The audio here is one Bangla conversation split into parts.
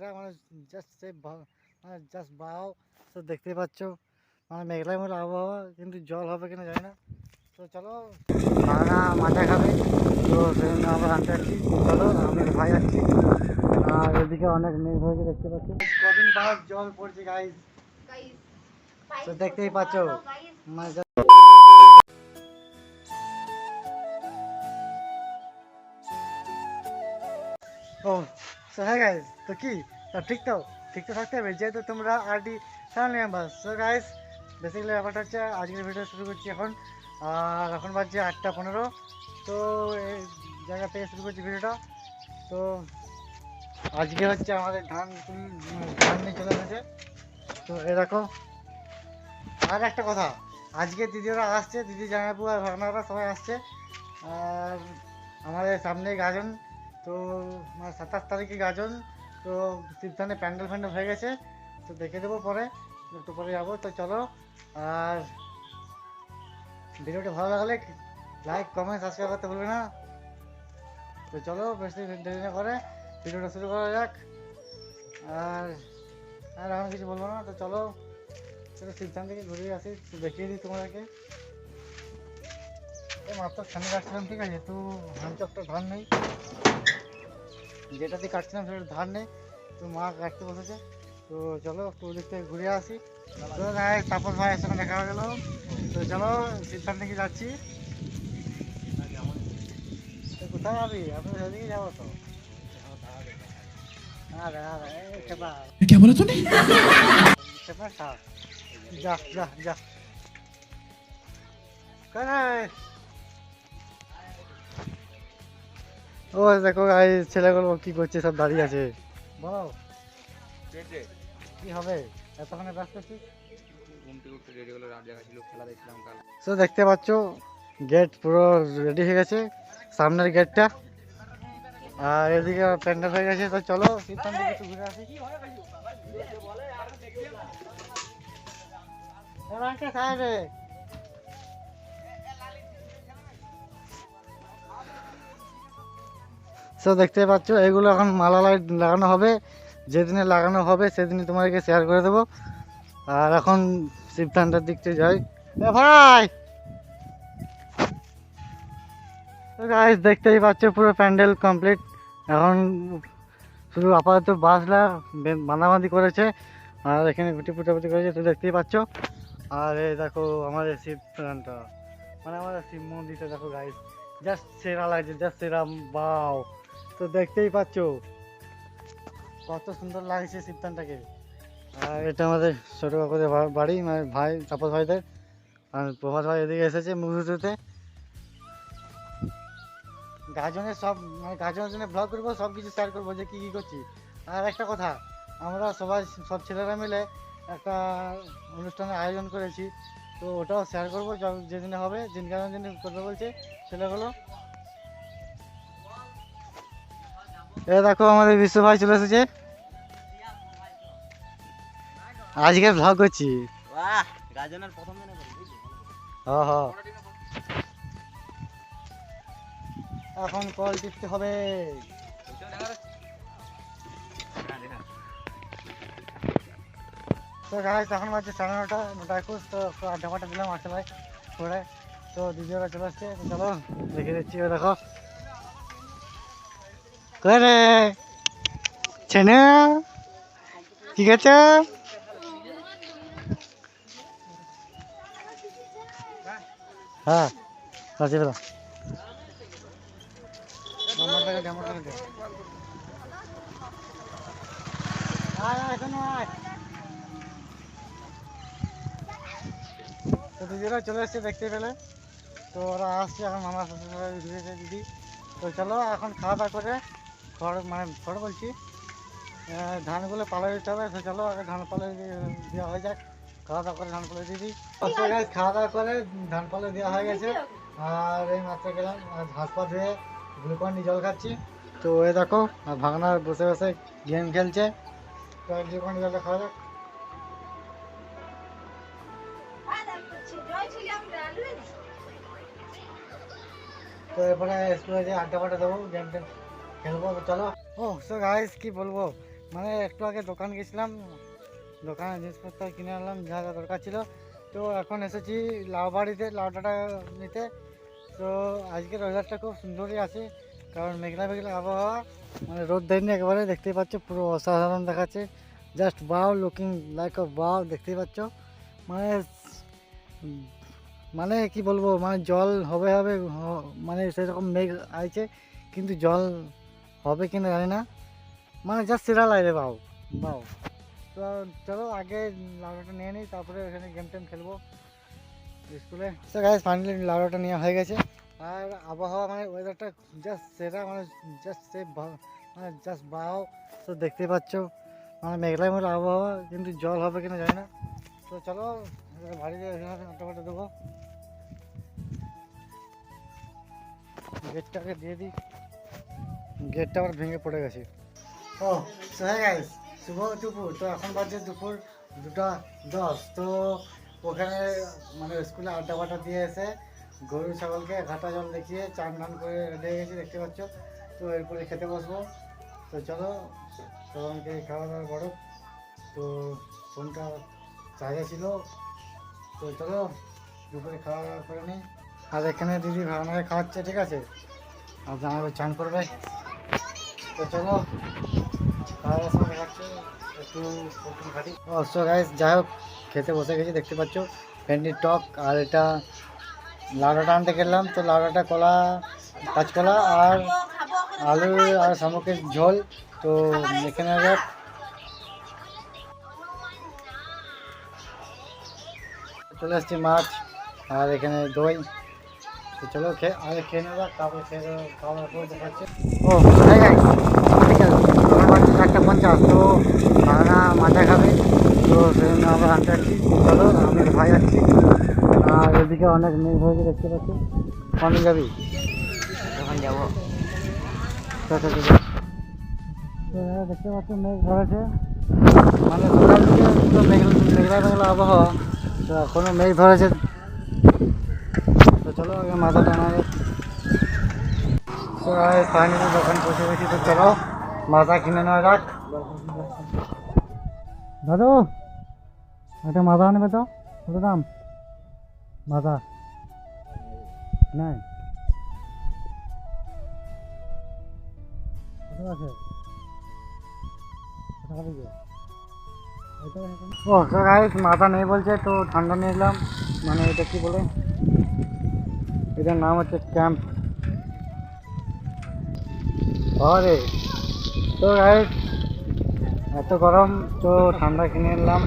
সেরা মানে জাস্ট সে মানে জাস্ট বাও। তো দেখতেই পাচ্ছ মানে মেঘলা মেঘলা আবহাওয়া, কিন্তু জল হবে কিনা জানি না। তো চলো ভাঙা মাঠা খাবে, তো সেজন্য আমরা আনতে যাচ্ছি। চলো আমি ভাই যাচ্ছি। আর এদিকে অনেক মেঘ হয়েছে দেখতে পাচ্ছি, কদিন বাদ জল পড়ছে গাইস। তো দেখতেই পাচ্ছ মানে ও সো হ্যাঁ গাইস, তো কি ঠিক তো ঠিক তো থাকতে হবে, যেহেতু তোমরা RD family member. So guys basically ব্যাপারটা হচ্ছে আজকের ভিডিও শুরু করছি এখন। আর এখন বাজছে 8টা 15। তো এই জায়গা থেকে শুরু করছি ভিডিওটা। তো আজকে হচ্ছে আমাদের ধান নিয়ে চলে এসেছে। তো এ দেখো, আর একটা কথা, আজকে দিদিরা আসছে, দিদি জামাইবু আর ভাগনারা সবাই আসছে। আর আমাদের সামনে গাজন, তো মানে 27 তারিখে গাজন। তো সিদ্ধান্তে প্যান্ডেল ফ্যান্ডেল হয়ে গেছে, তো দেখে দেবো পরে, একটু পরে যাবো। তো চলো, আর ভিডিওটা ভালো লাগলে লাইক কমেন্ট সাবস্ক্রাইব করতে ভুলবে না। তো চলো বেশি দেরি না করে ভিডিওটা শুরু করা যাক। আর আর আমি কিছু বলবো না, তো চলো চলো সিদ্ধান্ত থেকে ঘুরে আসি, তো দেখিয়ে দিই তোমাদেরকে। মাত্র সামনে কাটছিলাম, ঠিক আছে, তো ধান চকটা ধান নেই, যেটা দিয়ে কাটছিলাম সেটা ধান নেই, তো মা কাটতে বসেছে। তো চলো একটু ওদিক থেকে ঘুরে আসি। তো তারপর ভাইয়ের সঙ্গে দেখা হয়ে গেল। তো চলো সিদ্ধান্ত থেকে যাচ্ছি। তো কোথায় যাবি? আপনি সেদিকে যাবো তো। क्या बोला तूने? जा जा जा ও দেখো গাইস, ছেলেগুলো কি করছে, সব দাঁড়িয়ে আছে। বলো কি হবে, এতক্ষণে ব্যস্ত আছি। তো দেখতে পাচ্ছ গেট পুরো রেডি হয়ে গেছে, সামনের গেটটা। আর এদিকে প্যান্ডেল হয়ে গেছে। তো চলো সিদ্ধান্ত একটু ঘুরে আসি। তো দেখতে পাচ্ছ এগুলো এখন মালা লাইট লাগানো হবে, যেদিনে লাগানো হবে সেদিনই তোমাদেরকে শেয়ার করে দেবো। আর এখন সিদ্ধান্তের দিক থেকে যাই। ভাই গাইস দেখতেই পাচ্ছ পুরো প্যান্ডেল কমপ্লিট। এখন শুধু আপাতত বাসলা বাঁধাবাঁধি করেছে, আর এখানে গুটি পুটাপুটি করেছে, তো দেখতেই পাচ্ছ। আর এই দেখো আমাদের শিব প্রাণটা, মানে আমাদের শিব মন্দিরটা দেখো গাইস, জাস্ট সেরা লাগছে, জাস্ট সেরা বাও। তো দেখতেই পাচ্ছ কত সুন্দর লাগছে শিবটানটাকে। আর এটা আমাদের ছোটো কাকুদের বাড়ি, মানে ভাই তাপস ভাইদের। আর প্রভাস ভাই এদিকে এসেছে মুভিতে। গাজনের সব মানে গাজনের জন্য ব্লগ করবো, সব কিছু শেয়ার করবো যে কী কী করছি। আর একটা কথা, আমরা সবাই সব ছেলেরা মিলে একটা অনুষ্ঠানের আয়োজন করেছি, তো ওটাও শেয়ার করবো যেদিনে হবে, দিন করবে বলছে ছেলেগুলো। এ দেখো আমাদের বিশ্ব ভাই চলে এসেছে, আজকে ভ্লগ করছি। এখন কল টিপতে হবে। তো গাইস এখন বাজছে 9:30, তো আড্ডা ফাড্ডা দিলাম আসে ভাই করে। তো দিদিরা চলে আসছে, তো চলো দেখে দিচ্ছি। দেখো করে ছেনে ঠিক আছে। হ্যাঁ আছে বেলা তো দিদিরা চলে এসছে দেখতে পেলে। তো ওরা আসছে এখন, মামা শ্বশুর ঢুকেছে দিদি। তো চলো এখন খাওয়া দাওয়া করে খড় বলছি ধানগুলো পালাই দিতে হবে। তো চলো আগে ধান পালাই দেওয়া হয়ে যাক, খাওয়া দাওয়া করে ধান পালাই দিয়ে দিই। খাওয়া দাওয়া করে ধান পালাই দেওয়া হয়ে গেছে। আর এই মাত্র গেলাম হাত পা ধুয়ে গ্লুকন জল খাচ্ছি। তো এই দেখো আর ভাগনার বসে বসে গেম খেলছে। তো গ্লুকন জলটা খাওয়া যাক। তো এরপরে স্কুলে যে আড্ডা ফাড্ডা দেবো, গেম টেম খেলবো। চলো ও সো গাইস কি বলবো, মানে একটু আগে দোকান গেছিলাম, দোকানে জিনিসপত্র কিনে আনলাম যা যা দরকার ছিল। তো এখন এসেছি লাউ বাড়িতে লাউ ডাঁটা নিতে। তো আজকের ওয়েদারটা খুব সুন্দরই আছে, কারণ মেঘলা মেঘলা আবহাওয়া, মানে রোদ দেয়নি একেবারে, দেখতেই পাচ্ছ পুরো অসাধারণ দেখাচ্ছে। Just wow, looking like a wow, দেখতেই পাচ্ছ। মানে মানে কি বলবো, মানে জল হবে হবে মানে সেরকম মেঘ আছে, কিন্তু জল হবে কিনা জানি না। মানে জাস্ট সেরা লাগে বাও বাও। তো চলো আগে লাউডাটা নিয়ে নিই, তারপরে এখানে গেম টেম খেলবো স্কুলে। তো গাইস ফাইনালি লাউডাটা নেওয়া হয়ে গেছে। আর আবহাওয়া মানে ওয়েদারটা জাস্ট সেরা, মানে জাস্ট সে মানে জাস্ট বাও। তো দেখতে পাচ্ছ মানে মেঘলা মেঘলা আবহাওয়া, কিন্তু জল হবে কিনা জানি না। তো চলো বাড়িতে আড্ডা দেবো, গেটটাকে দিয়ে দিই, গেটটা আবার ভেঙে পড়ে গেছে। ও তো হ্যাঁ গাইস, শুভ দুপুর। তো এখন বাজে দুপুর 2:10। তো ওখানে মানে স্কুলে আড্ডা বাড্ডা দিয়ে এসে গরু ছাগলকে ঘাটা জল দেখিয়ে চান টান করে রেডি হয়ে গেছি, দেখতে পাচ্ছ। তো এরপরে খেতে বসবো। তো চলো সবাইকে খাওয়া দাওয়া করো। তো ফোনটা চার্জে ছিল, তো চলো দুপুরে খাওয়া দাওয়া করে নিই। আর এখানে দিদি ভাড়ানায় খাওয়াচ্ছে, ঠিক আছে, আর জানাবে চান করবে। তো চলো খাওয়া দাওয়া দেখাচ্ছে, একটু প্রোটিন খাটি। সো গাইস যাই হোক খেতে বসে গেছি, দেখতে পাচ্ছ ভেন্ডির টক। আর এটা লাউডাটা আনতে গেলাম, তো লাউডাটা কলা, কাঁচকলা আর আলু আর শামুকের ঝোল। তো এখানে যাক, চলে আসছি মাছ আর এখানে দই। তো চলো আগে খেয়ে নেওয়া যাক, তারপরে খেয়ে খাওয়া দাওয়া দেখাচ্ছে। ও হয়ে গেছে বিকেল, আমার বাচ্চা 4:50। তো ভাড়া মাথা খাবে, তো সেজন্য আমরা আনতে যাচ্ছি। চলো আমি ভাই যাচ্ছি। আর এদিকে অনেক মেঘ হয়েছে, দেখতে পাচ্ছি। কখন যাবি? তখন যাবো। দেখতে পাচ্ছ মেঘ ধরেছে, মানে সকাল থেকে পুরো মেঘলা মেঘলা আবহাওয়া, তো এখনো মেঘ ধরেছে। তো চলো আগে মাথা টানা যাক। তো ফাইনালি দোকান পৌঁছে গেছি, তো চলো মাথা কিনে নেওয়া যাক। দাদু একটা মাথা আনবে তো, কত দাম মাথা? নাই কত আছে? ও গাইস মাথা নেই বলছে, তো ঠান্ডা নিয়ে এলাম। মানে এটা কি বলে, এটার নাম হচ্ছে ক্যাম্প। আরে তো গাইস এত গরম, তো ঠান্ডা কিনে এলাম।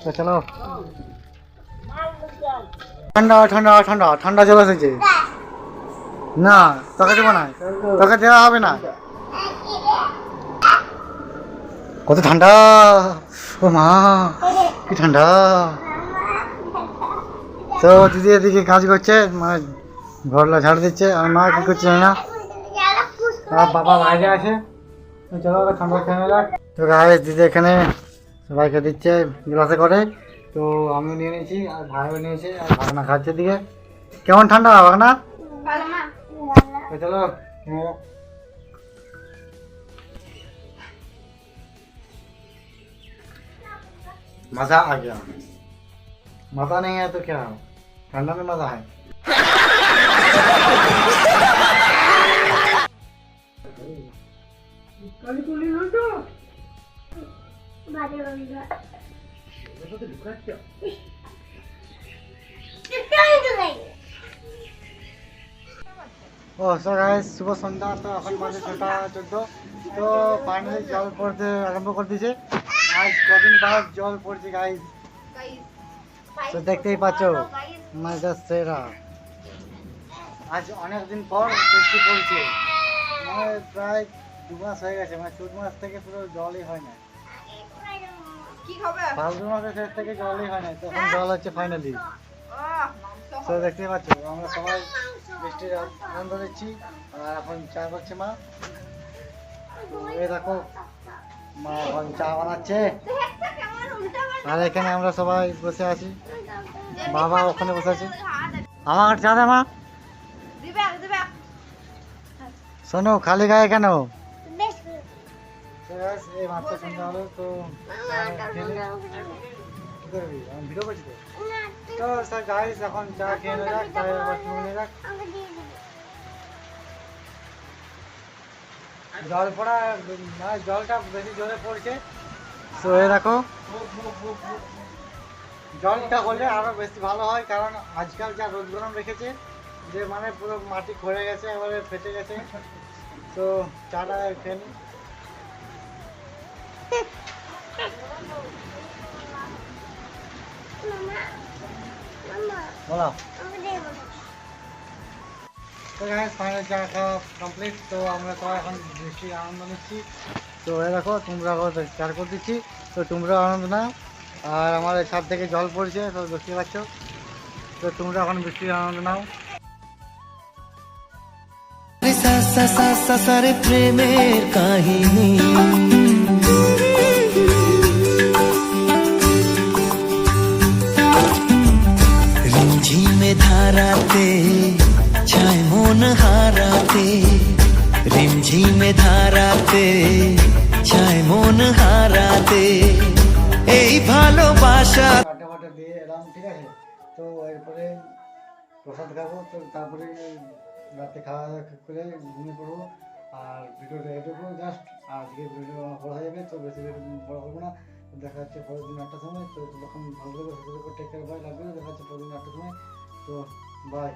তো চলো ঠান্ডা ঠান্ডা ঠান্ডা ঠান্ডা চলে এসেছে। না তোকে দেবো না, তোকে দেওয়া হবে না। কত ঠান্ডা, ও মা কি ঠান্ডা। তো দিদি এদিকে কাজ করছে, মানে ঘরলা ঝাড় দিচ্ছে, আর মা কি করছে জানি না। আর বাবা বাইরে আছে। তো চলো ঠান্ডা খেয়ে নেওয়া যাক। তো গায়ে দিদি এখানে সবাইকে দিচ্ছে গ্লাসে করে। তো আমিও নিয়ে নিয়েছি আর ভাইও নিয়েছে, আর ভাগনা খাচ্ছে দিকে। কেমন ঠান্ডা ভাগনা? তো চলো मजा आ गया। मजा नहीं है तो क्या, ठंडा में मजा है। ও সো গাইস শুভ সন্ধ্যা। তো এখন বাজে 6:14। তো ফাইনালি জল পড়তে আরম্ভ করে দিয়েছে। আজ কদিন বাদ জল পড়ছে গাইস, তো দেখতেই পাচ্ছ মজা সেরা। আজ অনেকদিন পর বৃষ্টি পড়ছে, মানে প্রায় 2 মাস হয়ে গেছে, মানে 4 মাস থেকে পুরো জলই হয় না। ফাল্গুন মাসের শেষ থেকে জলই হয় না, তখন জল হচ্ছে ফাইনালি। তো দেখতেই পাচ্ছ আমরা সবাই বৃষ্টির আনন্দ দিচ্ছি। আর এখন চা করছে মা। তো এই দেখো মা এখন চা বানাচ্ছে, আর এখানে আমরা সবাই বসে আছি, বাবা ওখানে বসে আছে। আমার চা দে মা। শোনো খালি গায়ে কেন? guys, এই মাত্র সন্ধ্যা হলো তো কি করবি আমি ভিডিও করছি তো স্যার গাইস এখন চা খেয়ে নেওয়া যাক তাই ওয়াশরুমে নিয়ে যাক জল পড়া মানে জলটা বেশি জোরে পড়ছে তো এই দেখো জলটা হলে আরো বেশি ভালো হয় কারণ আজকাল যা রোদ গরম রেখেছে যে মানে পুরো মাটি খড়ে গেছে এবারে ফেটে গেছে তো চাটা খেয়ে নিই বলো তো গাইস ফাইনাল চা খাওয়া কমপ্লিট তো আমরা তো এখন বেশি আনন্দ নিচ্ছি তো এই দেখো তোমরা চার করে দিচ্ছি তো তোমরাও আনন্দ নাও আর আমার ছাদ থেকে জল পড়ছে তো দেখতে পাচ্ছ তো তোমরা এখন বেশি আনন্দ নাও সারে প্রেমের কাহিনী রিমঝিমে ধারাতে ছায় মন হারাতে রিমঝিমে ধারাতে ছায় মন হারাতে এই ভালোবাসা কাটা ফাটা দিয়ে এলাম ঠিক আছে তো এরপরে প্রসাদ খাবো তো তারপরে রাতে খাওয়া দাওয়া করে ঘুমিয়ে পড়বো আর ভিডিওটা এটুকু জাস্ট আজকে ভিডিও বড় হয়ে যাবে তো বেশি ভিডিও বড় করবো না দেখা যাচ্ছে পরের দিন 8টার সময় তো তখন ভালো করে টেক কেয়ার বাই লাগবে দেখা যাচ্ছে পরের দিন 8টার সময় তো বাই